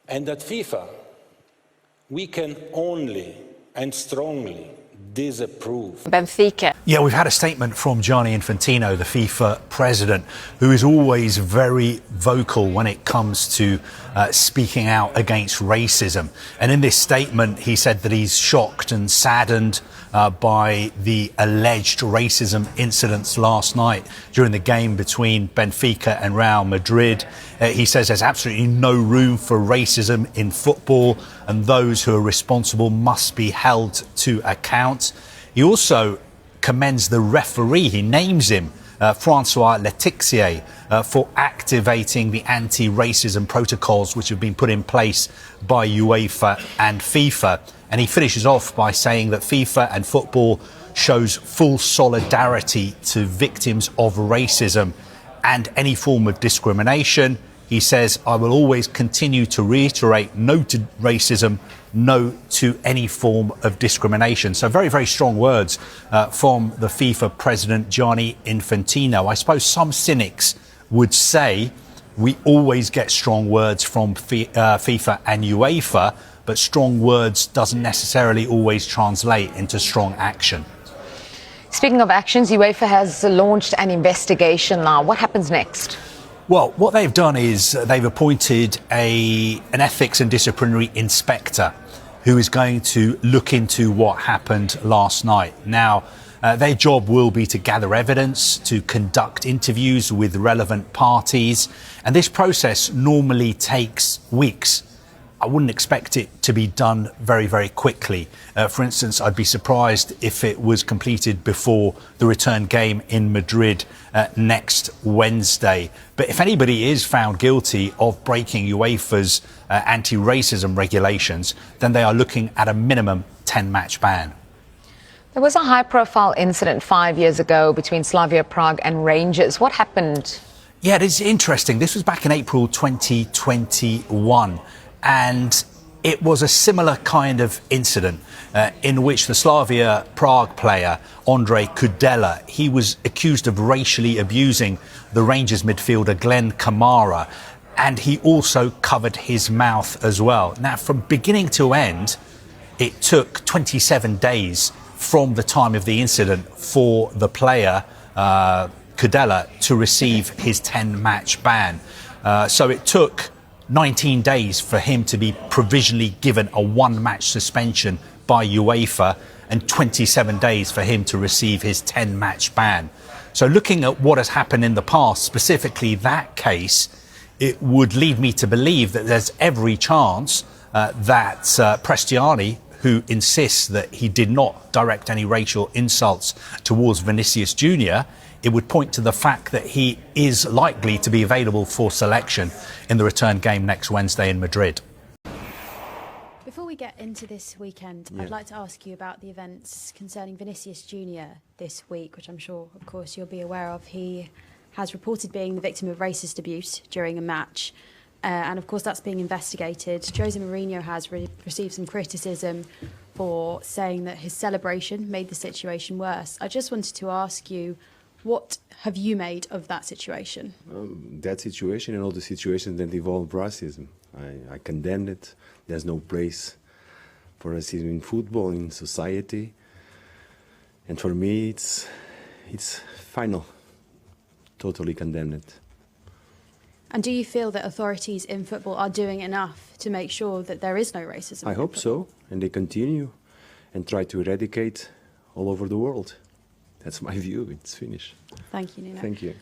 And at FIFA, we can only and strongly disapprove. Benfica. Yeah, we've had a statement from Gianni Infantino, the FIFA president, who is always very vocal when it comes to speaking out against racism. And in this statement, he said that he's shocked and saddened by the alleged racism incidents last night during the game between Benfica and Real Madrid. He says there's absolutely no room for racism in football, and those who are responsible must be held to account. He also commends the referee, he names him, Francois Letixier, for activating the anti-racism protocols which have been put in place by UEFA and FIFA. And he finishes off by saying that FIFA and football shows full solidarity to victims of racism and any form of discrimination. He says, I will always continue to reiterate no to racism, no to any form of discrimination. So very, very strong words from the FIFA president, Gianni Infantino. I suppose some cynics would say we always get strong words from FIFA and UEFA, but strong words doesn't necessarily always translate into strong action. Speaking of actions, UEFA has launched an investigation now. What happens next? Well, what they've done is they've appointed an ethics and disciplinary inspector who is going to look into what happened last night. Now, their job will be to gather evidence, to conduct interviews with relevant parties, and this process normally takes weeks. I wouldn't expect it to be done very, very quickly. For instance, I'd be surprised if it was completed before the return game in Madrid next Wednesday. But if anybody is found guilty of breaking UEFA's anti-racism regulations, then they are looking at a minimum 10-match ban. There was a high-profile incident 5 years ago between Slavia Prague and Rangers. What happened? Yeah, it is interesting. This was back in April 2021. And it was a similar kind of incident in which the Slavia Prague player, Ondrej Kudela, he was accused of racially abusing the Rangers midfielder Glenn Kamara, and he also covered his mouth as well. Now, from beginning to end, it took 27 days from the time of the incident for the player, Kudela, to receive his 10-match ban. So it took 19 days for him to be provisionally given a one-match suspension by UEFA and 27 days for him to receive his 10-match ban. So looking at what has happened in the past, specifically that case, it would lead me to believe that there's every chance that Prestiani, who insists that he did not direct any racial insults towards Vinicius Jr., it would point to the fact that he is likely to be available for selection in the return game next Wednesday in Madrid. Before we get into this weekend, I'd like to ask you about the events concerning Vinicius Jr. this week, which I'm sure, of course, you'll be aware of. He has reported being the victim of racist abuse during a match. And, of course, that's being investigated. Jose Mourinho has received some criticism for saying that his celebration made the situation worse. I just wanted to ask you, what have you made of that situation? That situation and all the situations that involve racism, I condemn it. There's no place for racism in football, in society. And for me, it's final. Totally condemn it. And do you feel that authorities in football are doing enough to make sure that there is no racism? I hope so. And they continue and try to eradicate all over the world. That's my view. It's finished. Thank you, Nuno. Thank you.